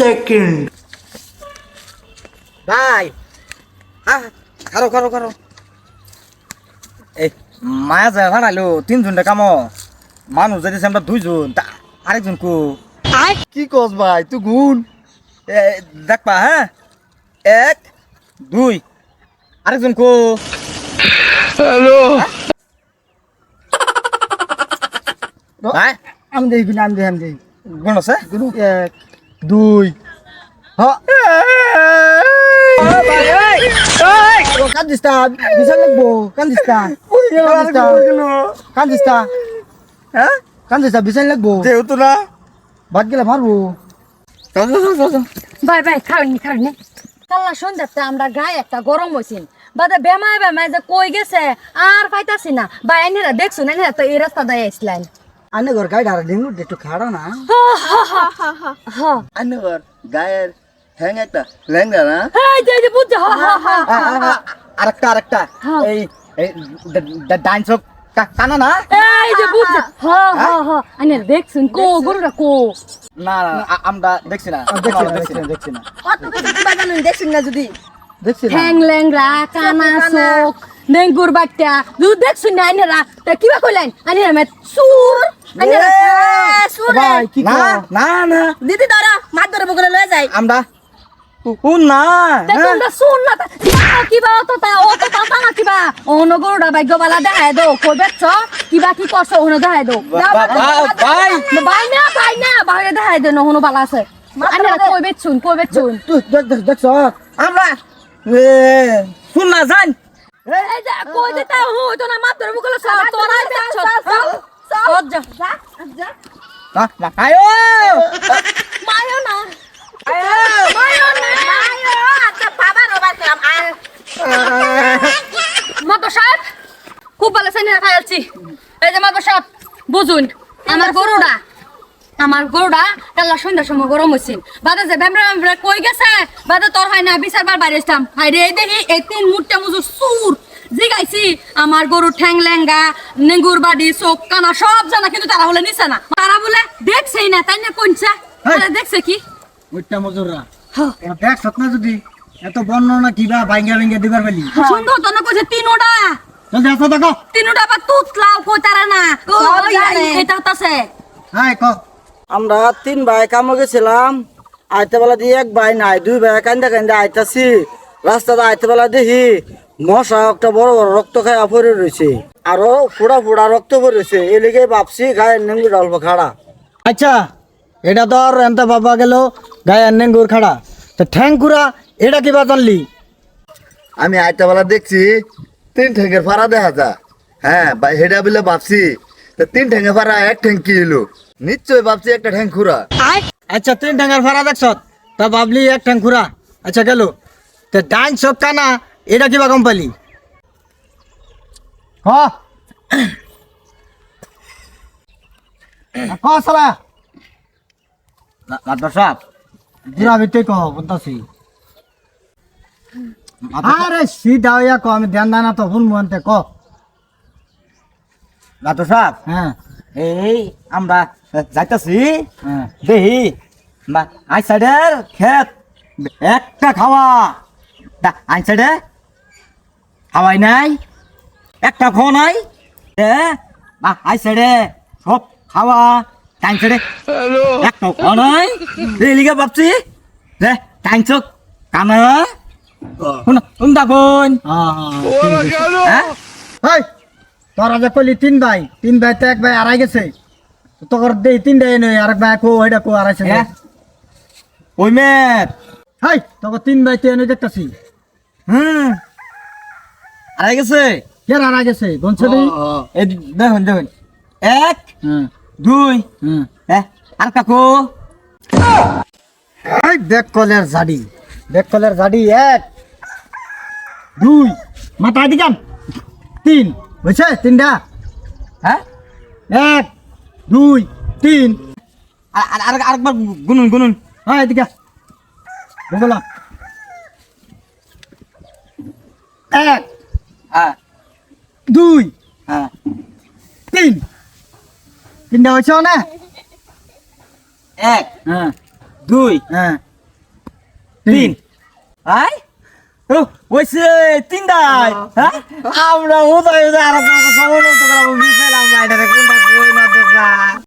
Second. ভাই খারো খারো খারো এই মায়া যায় ভাড়াইলো 3 জনটা কাম মানুষ যাইতেছে আমরা 2 জন আরেকজন কো কি কস ভাই তুই গুণ? দেখবা হ্যাঁ 1 2 আরেকজন কো হ্যালো ভাই আমি দেখি আমি দেখি গুণ আছে 1 2 হ্যাঁ কান্দিস্তা বিশাল লাগবো কান্দিস্তা কান্দিস্তা হ্যাঁ কান্দিস্তা বিশাল লাগবো যেহেতু না ভাত গেলে মারবো। ভাই ভাই খাওনি খাওনি কাল্লা সন্ধ্যাতে আমরা গায়ে একটা গরম হয়েছিল বাদে বেমায় বেমায় যে কই গেছে আর পাইতাছি না ভাই এনেরা দেখছো না এনেরা তো এই রাস্তা দিয়ে আসলেন আনে ঘর গাড়ি ঢাড়া দিন একটু খাড়া না আনগর গায়ের হ্যাং একটা লেঙ্গা না যে বুঝছে আরেকটা আরেকটা এই ডান্স কানা না এই যে বুঝছে এনেরা দেখছুন কো গরুটা কো না না আমরা দেখছি না দেখছি না দেখছেন না যদি দেখছি না ঠ্যাং ল্যাংরা কানা চোখ নেঙ্গুর বাট্টা যদি দেখছুন না এনেরা তা কিবা কইলেন এনেরা মে সুর এনেরা সুর ভাই কি না কর না না দিদি ধরো মাছ ধরে বগলে লয়ে যায় আমরা না তোমরা শুন না কিবা তো তা ও তো তা না কিবা অন্য গরুটা ভাগ্যবালা দেখায় দো কই বেচছ কিবা কি করছো ওনো দেখায় দো ভাই ভাই না বাইরে দেখায় দো নহনো বালা আছে আনে কই বেচছুন তুই দেখছ আমরা শুন না জান এই যে কই দিতা হো তো না মাত্র বগলে সব তোরাই বেচছ সব যা আয়ো মায়ো না মায়ো না আচ্ছা বাবা রবার কাম মাতো সাহেব খুব ভালো সেনে খাইছি এই যে মাতো সাহেব বুঝুন আমার গরুটা কাল্লা সন্ধ্যার সময় গরম হইছিল বাদে যে বেমরা কই গেছে বাদে তোর হয় না বিচারবার বাইরে আসতাম হাই রে দেখি এই 3 মুটটা মুজু সুর জিগাইছি আমার গরু ঠ্যাং ল্যাঙ্গা নেঙ্গুর বাড়ি চোখ কানা সব জানা কিন্তু তারা বলে নিছে না তারা বলে দেখছেই না তাই না কোনছা তারা দেখছে কি ওইটা মজুররা দেখ সতনা যদি এত বর্ণনা কিবা বাইঙ্গা বাইঙ্গা দিবার বলি সুন্দর তো না কইছে তিনোটা জলদি আসো দেখো তিনোটা বা তুতলাও কই তারা না ও এটা হতাছে হাই ক আমরা 3 ভাই কামে গেছিলাম আইতে বেলা দিয়ে 1 ভাই নাই 2 ভাই কান্দা কান্দা আইতাছি রাস্তাতে আইতে বেলা দেখি মশা একটা বড় বড় রক্ত খায়া পড়ে রয়েছে আরো ফুড়া ফুড়া রক্ত পড়েছে এলিগে ভাবছি গায়ের নেঙ্গু ডালবো খাড়া আচ্ছা এটা তো আর এনতা বাবা গেল গায়ে নেঙ্গুর খাড়া তো ঠ্যাংকুরা এটা কিবা জানলি? আমি আইটা বেলা দেখছি 3 ঠ্যাঙ্গের ফাড়া দেখা যা হ্যাঁ ভাই হেডা বলে ভাবছি তো 3 ঠ্যাঙ্গের ফাড়া 1 ঠ্যাং কি হলো নিশ্চয় ভাবছি একটা ঠ্যাং খুরা আচ্ছা 3 ঠ্যাঙ্গের ফাড়া দেখছ তা ভাবলি 1 ঠ্যাংকুরা আচ্ছা গেল তো ডাইন সব কানা এটা কিবা কোম্পানি হ ক সালা মাতো সাহেব দিরা ভিতরে ক বলতাছি আরে সিধা হইয়া ক আমি ধ্যান দানা তো ফোন মনতে ক মাতো সাহেব হ্যাঁ এই আমরা যাইতাছি হ্যাঁ দেহি আই সাইডের ক্ষেত একটা খাওয়া আই সাইডে খাওয়াই নাই একটা খাওয়া নাই আই সাইডে সব খাওয়া টাইম সাইডে একটা খাওয়া নাই লিগে ভাবছি রে টাইম চোখ কানা শুনতা কোন হ্যাঁ এই তোরা যে কইলি 3 ভাই তো 1 ভাই আড়াই গেছে তোর দেই 3 ভাই নই আরেক ভাই কো এটা কো আড়াইছে ওই মেট হাই তোকে 3 ভাই তে এনে দেখতাছি আড়াই গেছে কে আড়াই গেছে গনছে দেই এই দেখুন 1 হ্যাঁ 2 হ্যাঁ আর কাকু এই ব্যাক কলের জাডি 1 2 মাথা দিকাম 3 বুঝছে 3টা হ্যাঁ 1 2 3 আরেকবার গুনুন হ্যাঁ এদিকে বলা 1 হ্যাঁ 2 হ্যাঁ 3 3টা হইছে না 1 হ্যাঁ 2 হ্যাঁ তিন আই ও ওইসে তিন দাই হ্যাঁ আমরা উদয় উদয় আর সময় নষ্ট করাবো বিফেল আমরা এটা কোনটা কই না দেখা